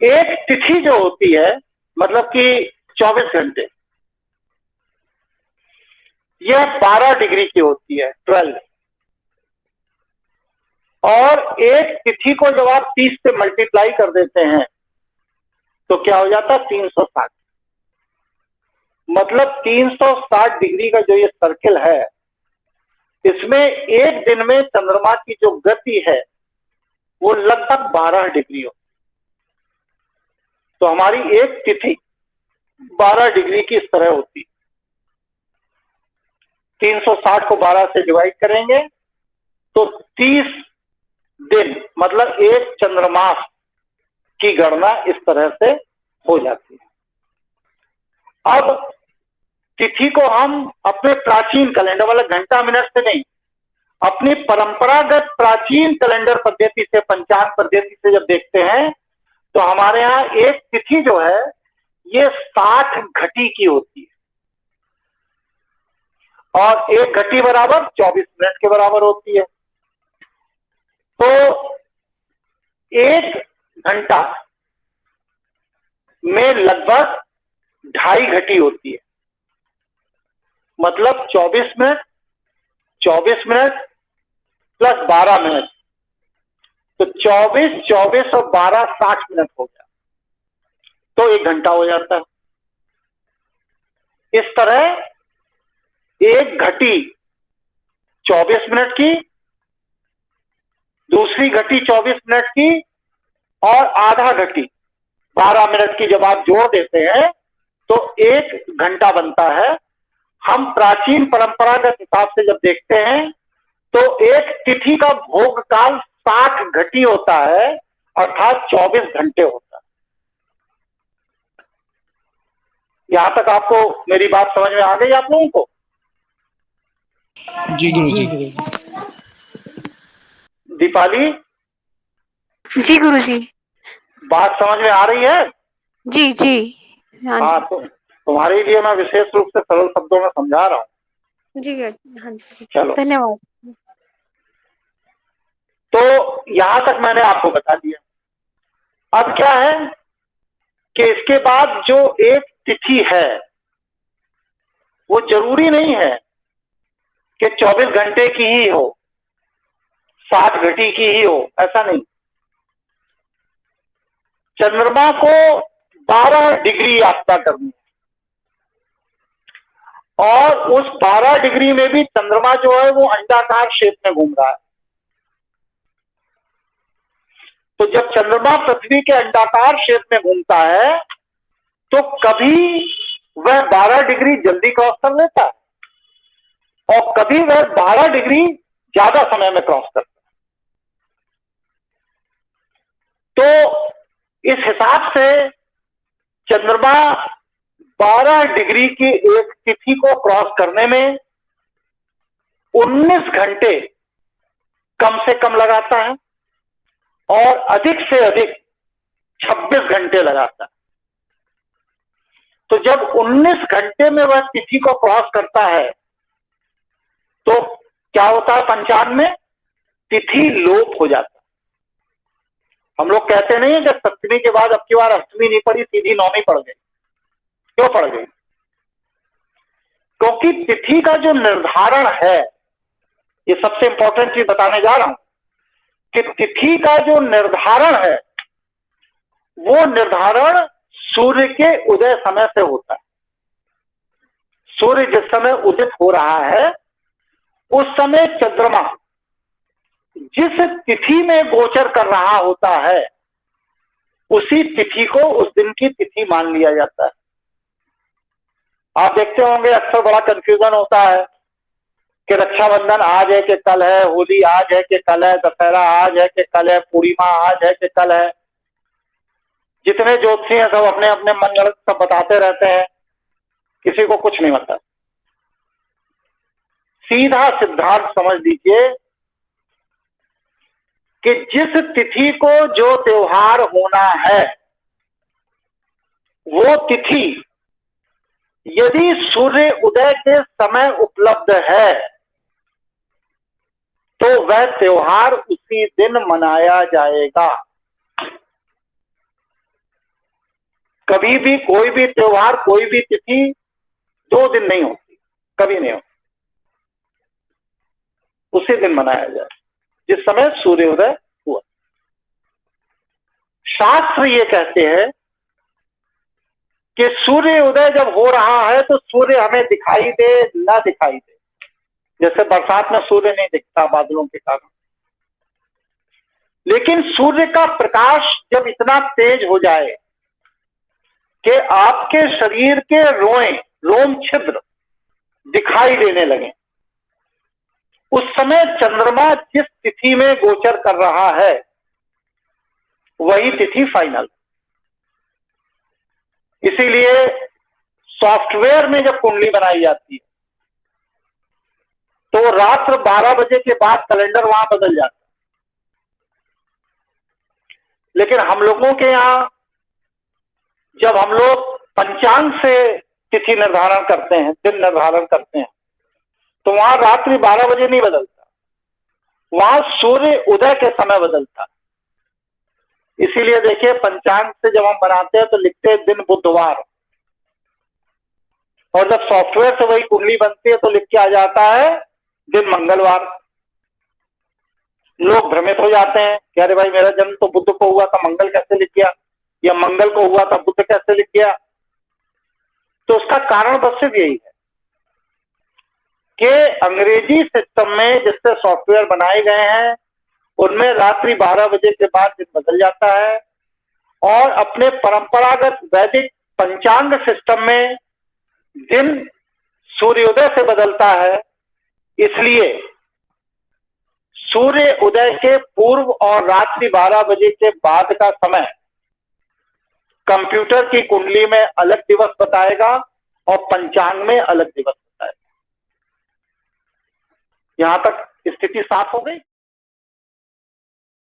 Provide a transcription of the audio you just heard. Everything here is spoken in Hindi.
एक तिथि जो होती है, मतलब कि 24 घंटे, यह 12 डिग्री की होती है, 12। और एक तिथि को जब आप 30 से मल्टीप्लाई कर देते हैं तो क्या हो जाता है, 360। मतलब 360 डिग्री का जो ये सर्किल है, इसमें एक दिन में चंद्रमा की जो गति है वो लगभग 12 डिग्री हो। तो हमारी एक तिथि 12 डिग्री की इस तरह होती है। 360 को 12 से डिवाइड करेंगे तो 30 दिन, मतलब एक चंद्रमास की गणना इस तरह से हो जाती है। अब तिथि को हम अपने प्राचीन कैलेंडर वाला घंटा मिनट से नहीं, अपनी परंपरागत प्राचीन कैलेंडर पद्धति से, पंचांग पद्धति से जब देखते हैं तो हमारे यहाँ एक तिथि जो है ये 60 घटी की होती है, और एक घटी बराबर 24 मिनट के बराबर होती है। तो एक घंटा में लगभग 2.5 घटी होती है, मतलब 24 मिनट, 24 मिनट प्लस 12 मिनट, तो 24, 24 और 12, 60 मिनट हो गया, तो 1 घंटा हो जाता है। इस तरह एक घटी 24 मिनट की, दूसरी घटी 24 मिनट की, और आधा घटी 12 मिनट की जब आप जोड़ देते हैं तो 1 घंटा बनता है। हम प्राचीन परंपरागत हिसाब से जब देखते हैं तो एक तिथि का भोग काल 60 घटी होता है, अर्थात 24 घंटे होता है। यहां तक आपको मेरी बात समझ में आ गई आप लोगों को? जी गुरुजी। दीपाली, जी गुरुजी। बात समझ में आ रही है? जी जी। हाँ, तो तुम्हारे लिए मैं विशेष रूप से सरल शब्दों में समझा रहा हूँ। जी हाँ जी, चलो, धन्यवाद। तो यहां तक मैंने आपको बता दिया। अब क्या है कि इसके बाद जो एक तिथि है वो जरूरी नहीं है कि 24 घंटे की ही हो, 60 घटी की ही हो, ऐसा नहीं। चंद्रमा को 12 डिग्री यात्रा करनी है, और उस 12 डिग्री में भी चंद्रमा जो है वो अंडाकार शेप में घूम रहा है। तो जब चंद्रमा पृथ्वी के अंडाकार शेप में घूमता है तो कभी वह 12 डिग्री जल्दी क्रॉस कर लेता है और कभी वह 12 डिग्री ज्यादा समय में क्रॉस करता है। तो इस हिसाब से चंद्रमा 12 डिग्री की एक तिथि को क्रॉस करने में 19 घंटे कम से कम लगाता है और अधिक से अधिक 26 घंटे लगाता है। तो जब 19 घंटे में वह तिथि को क्रॉस करता है तो क्या होता है, पंचांग में तिथि लोप हो जाता है। हम लोग कहते नहीं है जब सप्तमी के बाद अब की बार अष्टमी नहीं पड़ी, सीधी नौमी पड़ गई। क्यों पड़ गई? क्योंकि तिथि का जो निर्धारण है, ये सबसे इंपॉर्टेंट चीज बताने जा रहा हूं कि तिथि का जो निर्धारण है वो निर्धारण सूर्य के उदय समय से होता है। सूर्य जिस समय उदित हो रहा है उस समय चंद्रमा जिस तिथि में गोचर कर रहा होता है उसी तिथि को उस दिन की तिथि मान लिया जाता है। आप देखते होंगे अक्सर बड़ा कंफ्यूजन होता है कि रक्षाबंधन आज है कि कल है, होली आज है कि कल है, दशहरा आज है कि कल है, पूर्णिमा आज है कि कल है। जितने ज्योतिषी हैं सब अपने अपने मनगढ़ंत सब बताते रहते हैं, किसी को कुछ नहीं पता। सीधा सिद्धांत समझ लीजिए कि जिस तिथि को जो त्योहार होना है वो तिथि यदि सूर्य उदय के समय उपलब्ध है तो वह त्योहार उसी दिन मनाया जाएगा। कभी भी कोई भी त्योहार, कोई भी तिथि 2 दिन नहीं होती, कभी नहीं होती, उसी दिन मनाया जाए जिस समय सूर्योदय हुआ। शास्त्र ये कहते हैं कि सूर्य उदय जब हो रहा है तो सूर्य हमें दिखाई दे ना दिखाई दे, जैसे बरसात में सूर्य नहीं दिखता बादलों के कारण, लेकिन सूर्य का प्रकाश जब इतना तेज हो जाए कि आपके शरीर के रोम छिद्र दिखाई देने लगे, उस समय चंद्रमा जिस तिथि में गोचर कर रहा है वही तिथि फाइनल। इसीलिए सॉफ्टवेयर में जब कुंडली बनाई जाती है तो रात्र 12 बजे के बाद कैलेंडर वहां बदल जाता है, लेकिन हम लोगों के यहां जब हम लोग पंचांग से तिथि निर्धारण करते हैं, दिन निर्धारण करते हैं, तो वहां रात्रि 12 बजे नहीं बदलता, वहां सूर्य उदय के समय बदलता। इसीलिए देखिए पंचांग से जब हम बनाते हैं तो लिखते हैं दिन बुधवार, और जब सॉफ्टवेयर से वही कुंडली बनती है तो लिख के आ जाता है दिन मंगलवार। लोग भ्रमित हो जाते हैं कि अरे भाई मेरा जन्म तो बुध को हुआ था, मंगल कैसे लिख गया, या मंगल को हुआ था बुध कैसे लिख गया। तो उसका कारण बस सिर्फ यही है कि अंग्रेजी सिस्टम में जिससे सॉफ्टवेयर बनाए गए हैं उनमें रात्रि 12 बजे के बाद दिन बदल जाता है, और अपने परंपरागत वैदिक पंचांग सिस्टम में दिन सूर्योदय से बदलता है। इसलिए सूर्य उदय के पूर्व और रात्रि 12 बजे के बाद का समय कंप्यूटर की कुंडली में अलग दिवस बताएगा और पंचांग में अलग दिवस बताएगा। यहां तक स्थिति साफ हो गई।